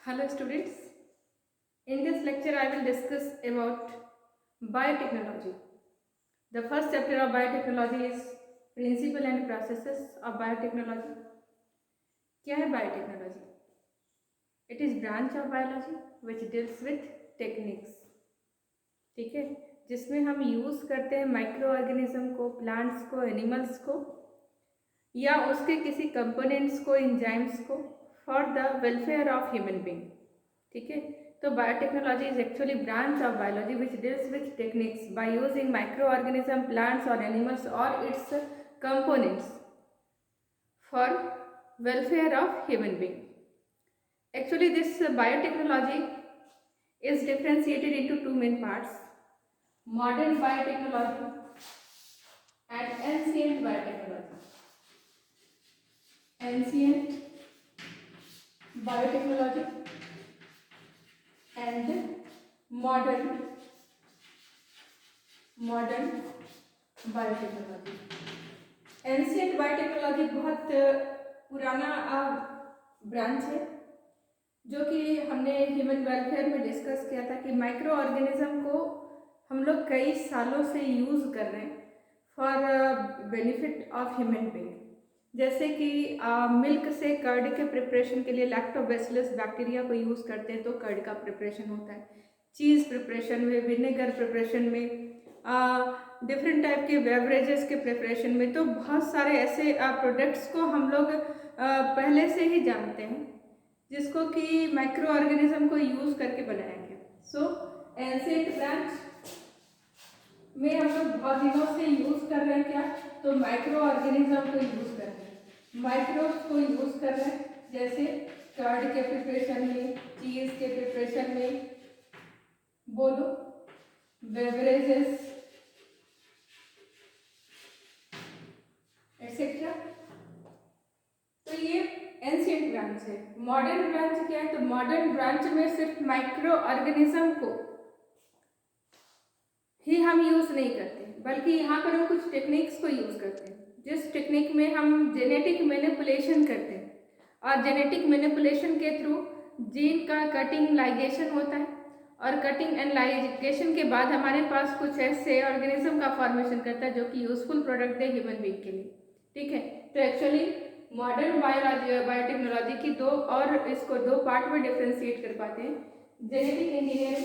Hello students, in this lecture I will discuss about biotechnology. The first chapter of biotechnology is Principle and Processes of Biotechnology. क्या है biotechnology? It is branch of biology which deals with techniques. ठीक है, जिसमें हम use करते हैं micro organism को, plants को, एनिमल्स को या उसके किसी कंपोनेंट्स को, एंजाइम्स को for the welfare of human being. ठीक है, तो biotechnology is actually branch of biology which deals with techniques by using micro organism, plants और एनिमल्स और it's components for welfare of human being. Actually, this biotechnology is differentiated into two main parts: modern biotechnology and ancient biotechnology. Ancient biotechnology and modern biotechnology. Ancient biotechnology बहुत पुराना branch है जो कि हमने human welfare में discuss किया था कि माइक्रो ऑर्गेनिज्म को हम लोग कई सालों से यूज़ कर रहे हैं for benefit of human being. जैसे कि मिल्क से कर्ड के प्रिपरेशन के लिए लैक्टोबैसिलस बैक्टीरिया को यूज़ करते हैं तो कर्ड का प्रिपरेशन होता है. चीज़ प्रिपरेशन में, विनेगर प्रिपरेशन में, डिफरेंट टाइप के बेवरेजेस के प्रिपरेशन में, तो बहुत सारे ऐसे प्रोडक्ट्स को हम लोग पहले से ही जानते हैं जिसको कि माइक्रो ऑर्गेनिज्म को यूज़ करके बनाया गया. सो एंशिएंट ब्रांच में हम लोग बहुत दिनों से यूज़ कर रहे हैं क्या, तो माइक्रो ऑर्गेनिज्म को यूज़ कर रहे हैं, माइक्रोब्स को यूज़ कर रहे हैं. जैसे कर्ड के प्रिपरेशन में, चीज़ के प्रिपरेशन में, बोलो बेवरेजेस एक्सेट्रा. तो ये एंशिएंट ब्रांच है. मॉडर्न ब्रांच क्या है, तो मॉडर्न ब्रांच में सिर्फ माइक्रो ऑर्गेनिज्म को ही हम यूज़ नहीं करते बल्कि यहाँ पर हम कुछ टेक्निक्स को यूज़ करते हैं. जिस टेक्निक में हम जेनेटिक मैनिपुलेशन करते हैं और जेनेटिक मैनिपुलेशन के थ्रू जीन का कटिंग लाइगेशन होता है और कटिंग एंड लाइगेशन के बाद हमारे पास कुछ ऐसे ऑर्गेनिज्म का फॉर्मेशन करता है जो कि यूजफुल प्रोडक्ट है ह्यूमन बीइंग के लिए. ठीक है, तो एक्चुअली मॉडर्न बायोटेक्नोलॉजी की इसको दो पार्ट में डिफ्रेंशिएट कर पाते हैं: genetic engineering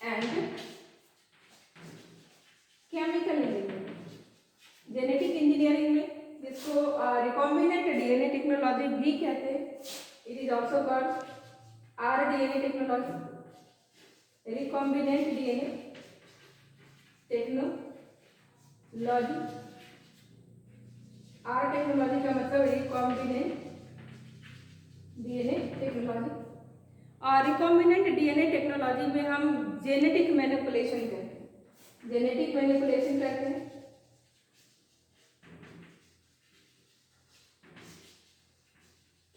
and chemical engineering. Genetic engineering में जिसको रिकॉम्बिनेंट डीएनए टेक्नोलॉजी भी कहते हैं, it is also called RDNA technology. Recombinant DNA technology, R technology का मतलब रिकॉम्बिनेंट डीएनए टेक्नोलॉजी. और रिकॉम्बिनेंट डीएनए टेक्नोलॉजी में हम जेनेटिक मैनिपुलेशन करते हैं. जेनेटिक मैनिपुलेशन करते हैं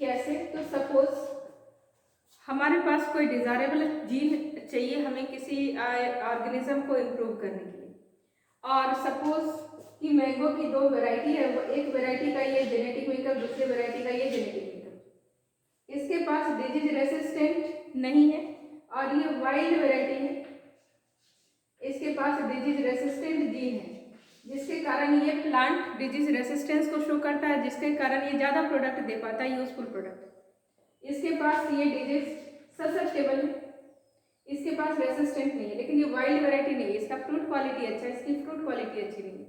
कैसे, तो सपोज हमारे पास कोई डिजायरेबल जीन चाहिए हमें किसी ऑर्गेनिज्म को इम्प्रूव करने के लिए, और सपोज कि मैंगो की दो वैरायटी है, वो एक वैरायटी का ये जेनेटिक मेकअप, दूसरे वैरायटी का ये जेनेटिक मेकअप. इसके पास डिजीज रेसिस्टेंट नहीं है और ये वाइल्ड वैरायटी है, इसके पास डिजीज रेसिस्टेंट जीन है जिसके कारण ये प्लांट डिजीज रेसिस्टेंस को शो करता है, जिसके कारण ये ज़्यादा प्रोडक्ट दे पाता है, यूजफुल प्रोडक्ट. इसके पास ये डिजीज ससेप्टेबल है, इसके पास रेसिस्टेंट नहीं है, लेकिन ये वाइल्ड वैरायटी नहीं है, इसका फ्रूट क्वालिटी अच्छा है, इसकी फ्रूट क्वालिटी अच्छी नहीं है.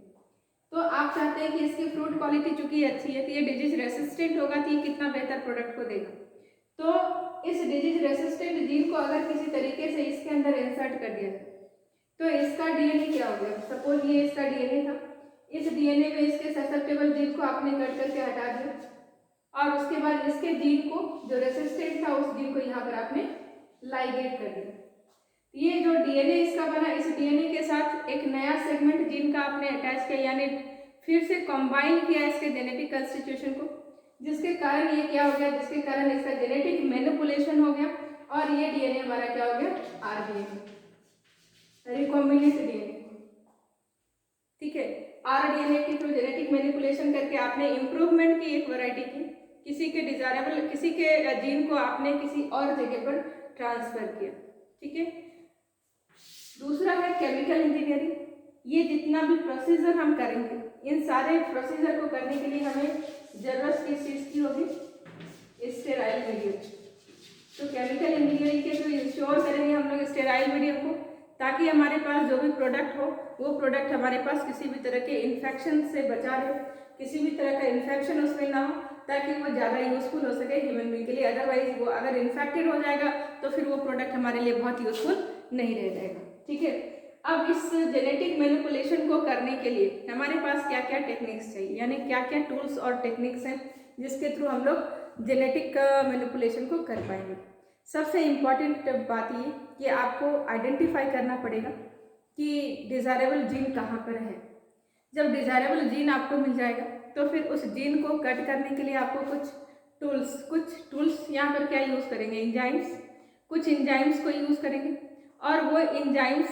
तो आप चाहते हैं कि इसकी फ्रूट क्वालिटी चूंकि अच्छी है तो ये डिजीज रेसिस्टेंट होगा तो ये कितना बेहतर प्रोडक्ट को देगा. तो इस डिजीज रेसिस्टेंट जीन को अगर किसी तरीके से इसके अंदर इंसर्ट कर दिया जाए तो इसका डीएनए क्या हो गया. सपोज ये इसका डीएनए था, इस डीएनए में इसके ससेप्टेबल जीन को आपने कट करके हटा दिया और उसके बाद इसके जीन को जो रेसिस्टेंट था उस जीन को यहाँ पर आपने लाइगेट कर दिया. ये जो डीएनए इसका बना, इस डीएनए के साथ एक नया सेगमेंट जीन का आपने अटैच किया, यानी फिर से कंबाइन किया इसके जेनेटिक कंस्टिट्यूशन को, जिसके कारण ये क्या हो गया, जिसके कारण इसका जेनेटिक मैनिपुलेशन हो गया और ये डीएनए हमारा क्या हो गया, आरडीएनए, रिकॉम्बिनेंट डीएनए. ठीक है, RNA के थ्रू जेनेटिक मैनिपुलेशन करके आपने इम्प्रूवमेंट की एक वैरायटी की, किसी के डिजायरेबल किसी के जीन को आपने किसी और जगह पर ट्रांसफर किया, ठीक है। दूसरा है केमिकल इंजीनियरिंग। ये जितना भी प्रोसीजर हम करेंगे, इन सारे प्रोसीजर को करने के लिए हमें जरूरत किस चीज़ की होगी? Sterile medium. तो केमिकल इंजीनियरिंग के थ्रू इंश्योर करेंगे हम लोग स्टेराइल मीडियम को, ताकि हमारे पास जो भी प्रोडक्ट हो वो प्रोडक्ट हमारे पास किसी भी तरह के इन्फेक्शन से बचा रहे, किसी भी तरह का इन्फेक्शन उसमें ना हो, ताकि वो ज़्यादा यूजफुल हो सके ह्यूमन बीइंग के लिए। अदरवाइज वो अगर इन्फेक्टेड हो जाएगा तो फिर वो प्रोडक्ट हमारे लिए बहुत यूजफुल नहीं रह जाएगा, ठीक है। अब इस जेनेटिक मैनिपुलेशन को करने के लिए हमारे पास क्या क्या टेक्निक्स चाहिए, यानी क्या क्या टूल्स और टेक्निक्स हैं जिसके थ्रू हम लोग जेनेटिक मैनिपुलेशन को कर पाएंगे। सबसे इम्पॉर्टेंट बात ये कि आपको आइडेंटिफाई करना पड़ेगा कि डिज़ायरेबल जीन कहाँ पर है। जब डिज़ायरेबल जीन आपको मिल जाएगा तो फिर उस जीन को कट करने के लिए आपको कुछ टूल्स यहाँ पर क्या यूज़ करेंगे? एंजाइम्स। कुछ एंजाइम्स को यूज़ करेंगे और वो एंजाइम्स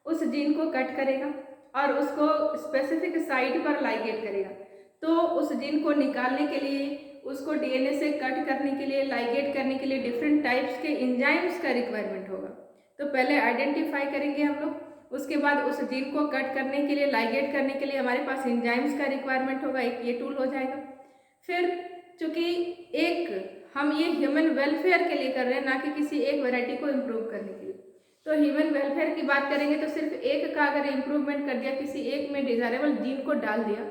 उस जीन को कट करेगा और उसको स्पेसिफिक साइट पर लाइगेट करेगा। तो उस जीन को निकालने के लिए, उसको डीएनए से कट करने के लिए, लाइगेट करने के लिए डिफरेंट टाइप्स के एंजाइम्स का रिक्वायरमेंट होगा। तो पहले आइडेंटिफाई करेंगे हम लोग, उसके बाद उस जीन को कट करने के लिए, लाइगेट करने के लिए हमारे पास एंजाइम्स का रिक्वायरमेंट होगा, एक ये टूल हो जाएगा। फिर चूँकि हम ये ह्यूमन वेलफेयर के लिए कर रहे हैं, ना कि किसी एक वैरायटी को इम्प्रूव करने के लिए, तो ह्यूमन वेलफेयर की बात करेंगे तो सिर्फ एक का अगर इम्प्रूवमेंट कर दिया, किसी एक में डिजायरेबल जीन को डाल दिया,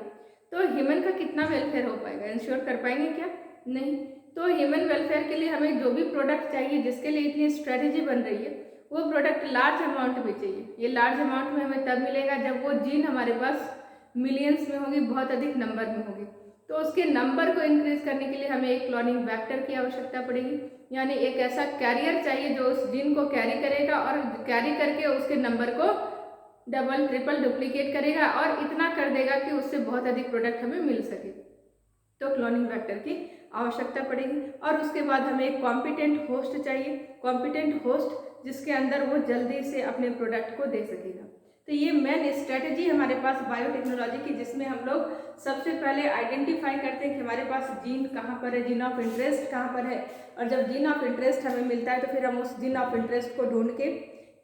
तो ह्यूमन का कितना वेलफेयर हो पाएगा? इंश्योर कर पाएंगे क्या? नहीं। तो ह्यूमन वेलफेयर के लिए हमें जो भी प्रोडक्ट चाहिए, जिसके लिए इतनी स्ट्रेटेजी बन रही है, वो प्रोडक्ट लार्ज अमाउंट में चाहिए। ये लार्ज अमाउंट में हमें तब मिलेगा जब वो जीन हमारे पास मिलियंस में होगी, बहुत अधिक नंबर में होगी। तो उसके नंबर को इंक्रीज करने के लिए हमें एक क्लोनिंग वेक्टर की आवश्यकता पड़ेगी, यानी एक ऐसा कैरियर चाहिए जो उस जीन को कैरी करेगा और कैरी करके उसके नंबर को डबल ट्रिपल डुप्लीकेट करेगा और इतना कर देगा कि उससे बहुत अधिक प्रोडक्ट हमें मिल सके। तो क्लोनिंग वेक्टर की आवश्यकता पड़ेगी। और उसके बाद हमें एक कॉम्पिटेंट होस्ट चाहिए, कॉम्पिटेंट होस्ट जिसके अंदर वो जल्दी से अपने प्रोडक्ट को दे सकेगा। तो ये मेन स्ट्रेटेजी हमारे पास बायोटेक्नोलॉजी की, जिसमें हम लोग सबसे पहले आइडेंटिफाई करते हैं कि हमारे पास जीन कहाँ पर है, जीन ऑफ इंटरेस्ट कहाँ पर है, और जब जीन ऑफ इंटरेस्ट हमें मिलता है तो फिर हम उस जीन ऑफ इंटरेस्ट को ढूंढ के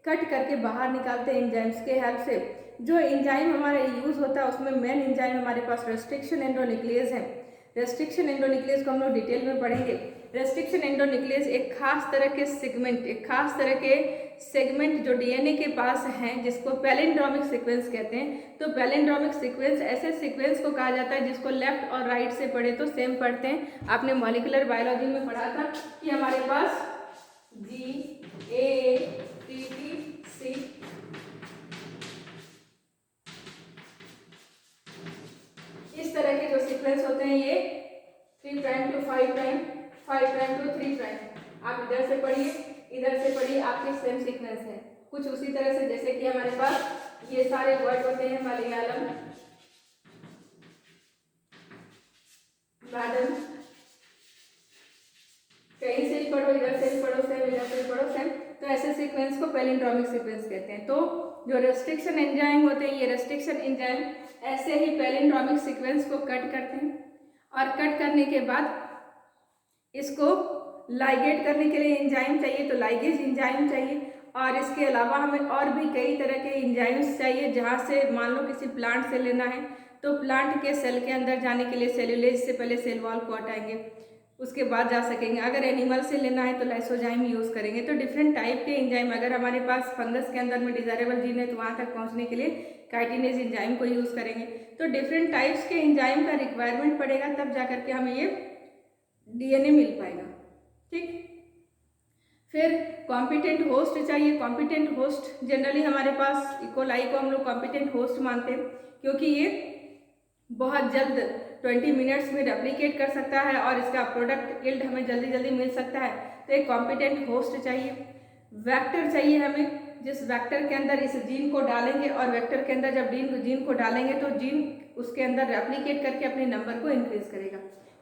कट करके बाहर निकालते हैं एंजाइम्स के हेल्प से। जो एंजाइम हमारा यूज़ होता है उसमें मेन एंजाइम हमारे पास रेस्ट्रिक्शन एंडोन्यूक्लियस है। रेस्ट्रिक्शन एंडोन्यूक्लियस को हम लोग डिटेल में पढ़ेंगे। रेस्ट्रिक्शन एंडोन्यूक्लियस एक खास तरह के सेगमेंट जो डीएनए के पास हैं, जिसको पैलिंड्रोमिक सीक्वेंस कहते हैं। तो पैलिंड्रोमिक सीक्वेंस ऐसे सीक्वेंस को कहा जाता है जिसको लेफ्ट और राइट से पढ़े तो सेम पढ़ते हैं। आपने मॉलिक्यूलर बायोलॉजी में पढ़ा था कि हमारे पास GAATTC इस तरह के जो सीक्वेंस होते हैं, ये 3' to 5', 5' to 3'। आप इधर से पढ़िए, इधर से पढ़िए, आपके सेम सीक्वेंस है। कुछ उसी तरह से जैसे कि हमारे पास ये सारे वर्ड होते हैं, मलयालम, मैडम, कहीं से भी पढ़ो, इधर से भी पढ़ो सेम, इधर से भी पढ़ो सेम। तो ऐसे सीक्वेंस को पैलिंड्रोमिक सीक्वेंस कहते हैं। तो जो रेस्ट्रिक्शन एंजाइम होते हैं, ये रेस्ट्रिक्शन एंजाइम ऐसे ही पैलिंड्रोमिक सीक्वेंस को कट करते हैं और कट करने के बाद इसको लाइगेट करने के लिए एंजाइम चाहिए, तो लाइगेज एंजाइम चाहिए। और इसके अलावा हमें और भी कई तरह के एंजाइम्स चाहिए, जहाँ से मान लो किसी प्लांट से लेना है तो प्लांट के सेल के अंदर जाने के लिए सेल्यूलेज से पहले सेल वॉल को हटाएंगे, उसके बाद जा सकेंगे। अगर एनिमल से लेना है तो लाइसोजाइम यूज़ करेंगे। तो डिफरेंट टाइप के एंजाइम, अगर हमारे पास फंगस के अंदर में डिजायरेबल जीन है तो वहाँ तक पहुँचने के लिए काइटिनेज एंजाइम को यूज़ करेंगे। तो डिफरेंट टाइप्स के एंजाइम का रिक्वायरमेंट पड़ेगा, तब जा करके हमें ये डीएनए मिल पाएगा, ठीक। फिर कॉम्पिटेंट होस्ट चाहिए। कॉम्पिटेंट होस्ट जनरली हमारे पास इकोलाई को हम लोग कॉम्पिटेंट होस्ट मानते हैं, क्योंकि ये बहुत जल्द 20 मिनट्स में रेप्लिकेट कर सकता है और इसका प्रोडक्ट यील्ड हमें जल्दी जल्दी मिल सकता है। तो एक कॉम्पिटेंट होस्ट चाहिए। वेक्टर चाहिए हमें, जिस वेक्टर के अंदर इस जीन को डालेंगे और वेक्टर के अंदर जब जीन को डालेंगे तो जीन उसके अंदर रेप्लिकेट करके अपने नंबर को इंक्रीज करेगा।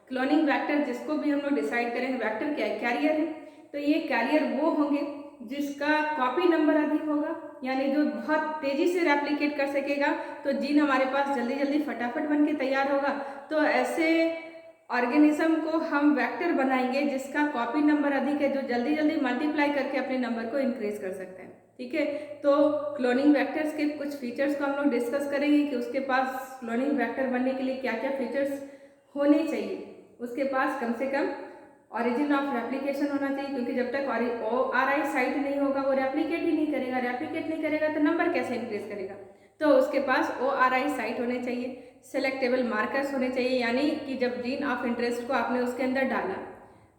क्लोनिंग वेक्टर जिसको भी हम लोग डिसाइड करेंगे, वेक्टर क्या है? कैरियर है। तो ये कैरियर वो होंगे जिसका कॉपी नंबर अधिक होगा यानी जो बहुत तेज़ी से रेप्लिकेट कर सकेगा, तो जीन हमारे पास जल्दी जल्दी फटाफट बन के तैयार होगा। तो ऐसे ऑर्गेनिज्म को हम वेक्टर बनाएंगे जिसका कॉपी नंबर अधिक है, जो जल्दी जल्दी मल्टीप्लाई करके अपने नंबर को इंक्रीज कर सकते हैं। ठीक है, तो क्लोनिंग वेक्टर्स के कुछ फीचर्स को हम लोग डिस्कस करेंगे कि उसके पास क्लोनिंग वेक्टर बनने के लिए क्या क्या फीचर्स होने चाहिए। उसके पास कम से कम ऑरिजिन ऑफ रेप्लिकेशन होना चाहिए, क्योंकि जब तक ORI साइट नहीं होगा वो रेप्लिकेट ही नहीं करेगा, रेप्लिकेट नहीं करेगा तो नंबर कैसे इंक्रीज करेगा। तो उसके पास ORI साइट होने चाहिए। सेलेक्टेबल मार्कर्स होने चाहिए, यानी कि जब जीन ऑफ इंटरेस्ट को आपने उसके अंदर डाला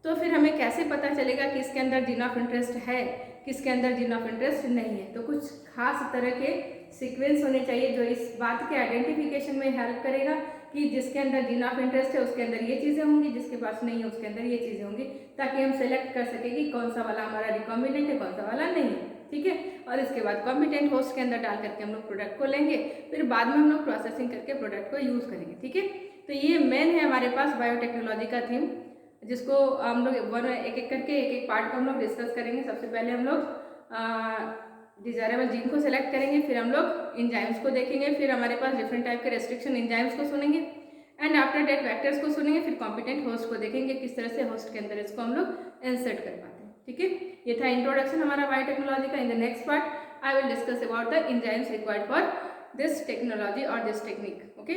तो फिर हमें कैसे पता चलेगा कि इसके अंदर जीन ऑफ इंटरेस्ट है, किसके अंदर जीन ऑफ इंटरेस्ट नहीं है। तो कुछ खास तरह के सीक्वेंस होने चाहिए जो इस बात के आइडेंटिफिकेशन में हेल्प करेगा कि जिसके अंदर जीन ऑफ इंटरेस्ट है उसके अंदर ये चीज़ें होंगी, जिसके पास नहीं है उसके अंदर ये चीज़ें होंगी, ताकि हम सेलेक्ट कर सकें कि कौन सा वाला हमारा रिकॉम्बिनेंट है, कौन सा वाला नहीं है। ठीक है, और इसके बाद कॉम्पिटेंट होस्ट के अंदर डाल करके हम लोग प्रोडक्ट को लेंगे, फिर बाद में हम लोग प्रोसेसिंग करके प्रोडक्ट को यूज़ करेंगे। ठीक है, तो ये मेन है हमारे पास बायोटेक्नोलॉजी का थीम, जिसको हम लोग एक एक करके एक एक पार्ट को हम लोग डिस्कस करेंगे। सबसे पहले हम लोग डिजायरेबल जीन को सेलेक्ट करेंगे, फिर हम लोग एंजाइम्स को देखेंगे, फिर हमारे पास डिफरेंट टाइप के रेस्ट्रिक्शन एंजाइम्स को सुनेंगे, एंड आफ्टर डेट वेक्टर्स को सुनेंगे, फिर कॉम्पिटेंट होस्ट को देखेंगे किस तरह से होस्ट के अंदर इसको हम लोग इंसर्ट कर पाते हैं। ठीक है, ये था इंट्रोडक्शन हमारा बायोटेक्नोलॉजी का। In the next part I will discuss about the enzymes required for this technology और दिस टेक्निक। ओके।